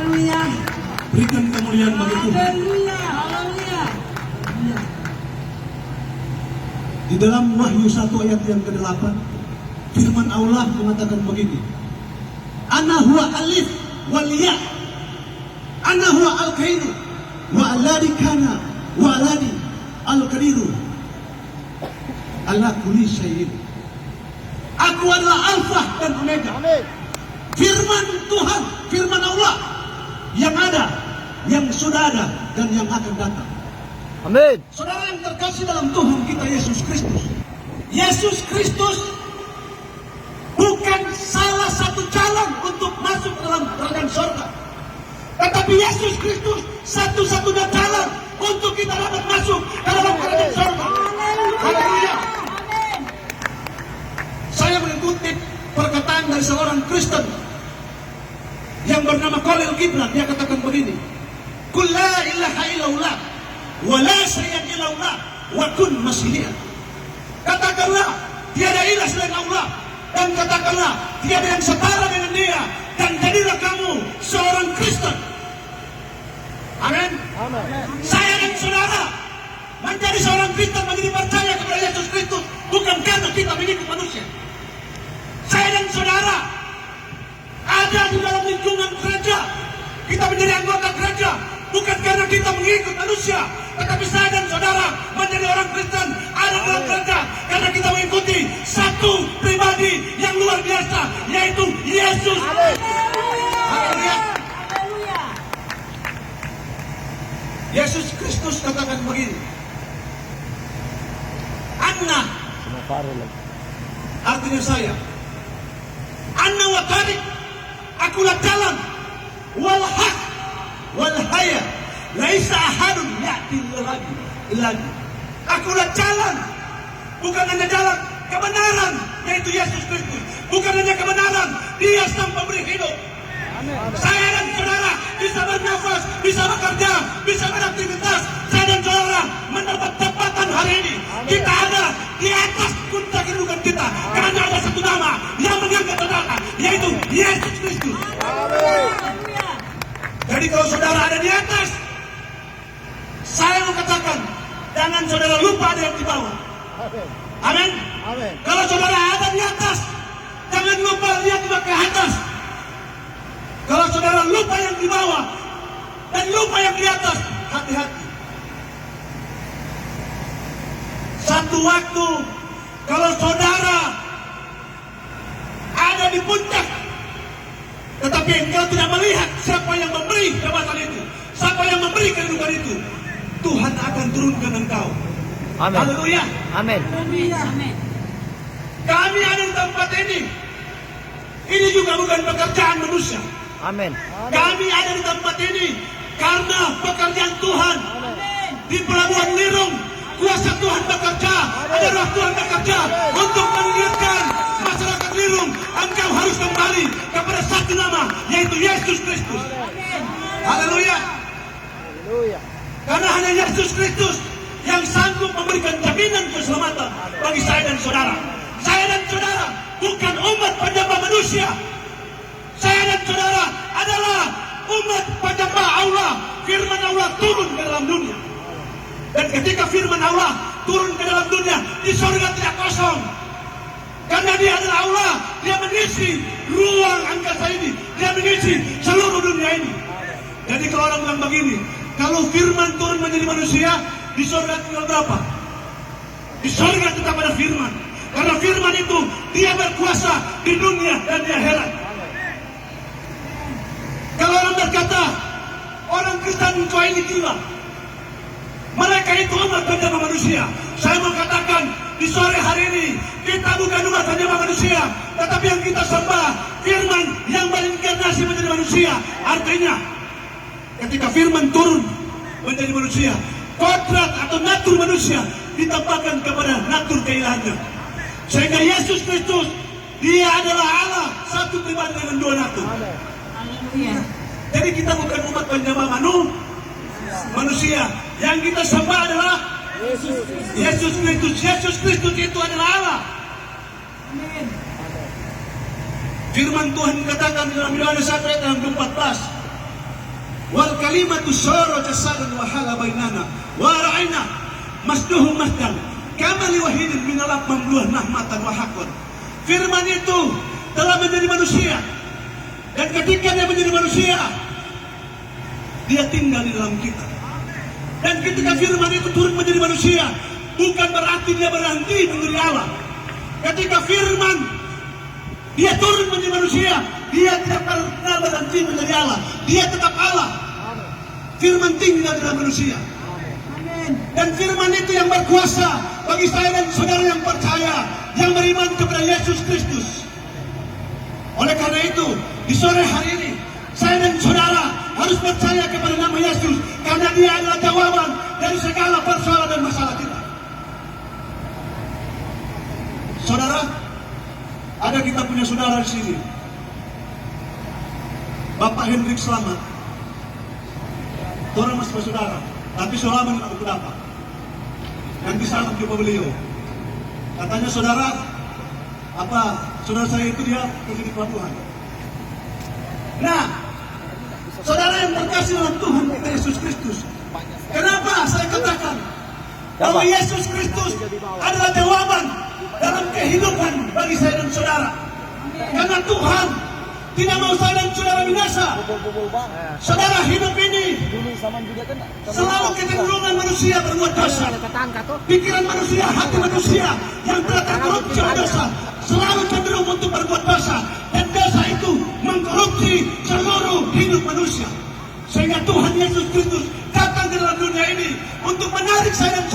Haleluya. Berikan kemuliaan bagi Tuhan. Haleluya. Haleluya. Di dalam Wahyu 1 ayat yang ke-8, firman Allah mengatakan begini. Ana huwa alif wal ya. Ana huwa al-kainu wa alladhi kana wa alladhi al-qadiru. Ala kulli syai'in. Aku adalah Alfa dan Omega. Firman Tuhan, firman Allah yang ada, yang sudah ada, dan yang akan datang. Amin. Saudara yang terkasih dalam Tuhan kita Yesus Kristus. Yesus Kristus bukan salah satu jalan untuk masuk dalam kerajaan surga. Tetapi Yesus Kristus satu-satunya jalan untuk kita dapat masuk ke dalam kerajaan surga. Haleluya. Saya mengutip perkataan dari seorang Kristen yang bernama Khalil Gibran. Dia katakan begini. Qul la ilaha illallah wa la syai'a illallah wa kun masyidian. Katakanlah tiada ilah selain Allah, dan katakanlah tiada yang setara dengan Dia, dan jadilah kamu seorang Kristen. Amin. Saya dan saudara menjadi seorang Kristen, menjadi percaya kepada Yesus Kristus bukan karena kita mengikut manusia. Saya dan saudara ada di dalam lingkungan gereja, kita menjadi anggota gereja bukan karena kita mengikut manusia, tetapi saya dan saudara menjadi orang Kristen ada dalam gereja karena kita mengikuti satu pribadi yang luar biasa, yaitu Yesus. Haleluya. Yesus Kristus katakan begini. Anna, artinya saya. Anna wa tariq, akulah jalan, wal haq wal haya, laisa ahadun ya'ti lagi. Akulah jalan, bukan hanya jalan kebenaran, yaitu Yesus Kristus. Bukan hanya kebenaran, Dia sang pemberi hidup. Saya dan saudara bisa bernafas, bisa bekerja, bisa beraktivitas. Saya dan saudara mendapat tempatan hari ini. Kita ada di atas puncak kehidupan kita karena ada satu nama yang mengangkat saudara, yaitu Yesus Kristus. Jadi kalau saudara ada di atas, saya mau katakan, jangan saudara lupa ada yang di bawah. Amin. Kalau saudara ada di atas, jangan lupa lihat ke atas. Kalau saudara lupa yang di bawah dan lupa yang di atas, hati-hati. Satu waktu, kalau saudara ada di puncak, tetapi engkau tidak melihat siapa yang memberi jabatan itu, siapa yang memberi kehidupan itu, Tuhan akan turunkan engkau. Amin. Haleluya. Amin. Kami ada di tempat ini. Ini juga bukan pekerjaan manusia. Amin. Kami ada di tempat ini karena pekerjaan Tuhan. Di Pelabuhan Lirung, kuasa Tuhan bekerja, ada roh Tuhan bekerja untuk mengingatkan masyarakat Lirung, engkau harus kembali kepada satu nama, yaitu Yesus Kristus. Haleluya. Karena hanya Yesus Kristus yang sanggup memberikan jaminan keselamatan bagi saya dan saudara. Saya dan saudara bukan umat penyembah manusia. Saya dan saudara adalah umat penyembah Allah. Firman Allah turun ke dalam dunia. Dan ketika firman Allah turun ke dalam dunia, di surga tidak kosong. Karena Dia adalah Allah, Dia mengisi ruang angkasa ini, Dia mengisi seluruh dunia ini. Jadi kalau orang bilang begini, kalau firman turun menjadi manusia, di surga tinggal berapa? Di surga tetap ada firman. Karena firman itu Dia berkuasa di dunia dan di akhirat. Kalau orang berkata, orang Kristen kau ini gila, mereka itu umat penyembah manusia. Saya mau katakan, di sore hari ini kita bukan umat penyembah manusia, tetapi yang kita sembah firman yang berinkarnasi menjadi manusia. Artinya, ketika firman turun menjadi manusia, kodrat atau natur manusia ditempatkan kepada natur keilahannya. Sehingga Yesus Kristus, Dia adalah Allah, satu pribadi dengan dua natur. Jadi kita bukan umat penyembah manusia. Yang kita sembah adalah Yesus Kristus. Yesus Kristus itu adalah Allah. Firman Tuhan katakan di dalam Yohanes 1 ayat 14, kalimatu syara jasadan wa hala bainana wa ra'ayna masduhu masdan kama liwahidin minalab mamluah nahmatan wa hakun. Firman itu telah menjadi manusia, dan ketika dia menjadi manusia, dia tinggal di dalam kita. Dan ketika firman itu turun menjadi manusia, bukan berarti dia berhenti menjadi Allah. Ketika firman dia turun menjadi manusia, dia tidak pernah berhenti menjadi Allah. Dia tetap Allah. Firman tinggal di dalam manusia. Dan firman itu yang berkuasa bagi saya dan saudara yang percaya, yang beriman kepada Yesus Kristus. Oleh karena itu, di sore hari ini, saya dan saudara harus percaya kepada nama Yesus, karena dia adalah jawaban dari segala persoalan dan masalah kita. Saudara, ada kita punya saudara di sini, Bapak Hendrik Slamet. Orang masih bersaudara, tapi selama ini aku dapat. Nanti salam jumpa beliau. Katanya saudara, saudara saya itu dia kerja di pelabuhan. Nah, saudara yang terkasih dalam Tuhan kita Yesus Kristus, kenapa saya katakan bahwa Yesus Kristus adalah jawaban dalam kehidupan bagi saya dan saudara? Karena Tuhan tidak mau saya dan saudara binasa. Saudara, hidup ini selalu kecenderungan manusia berbuat dosa. Pikiran manusia, hati manusia yang telah terkorupsi oleh dosa selalu cenderung untuk berbuat dosa. Dan dosa itu mengkorupsi seluruh hidup manusia. Sehingga Tuhan Yesus Kristus datang ke dalam dunia ini untuk menarik saya dan saudara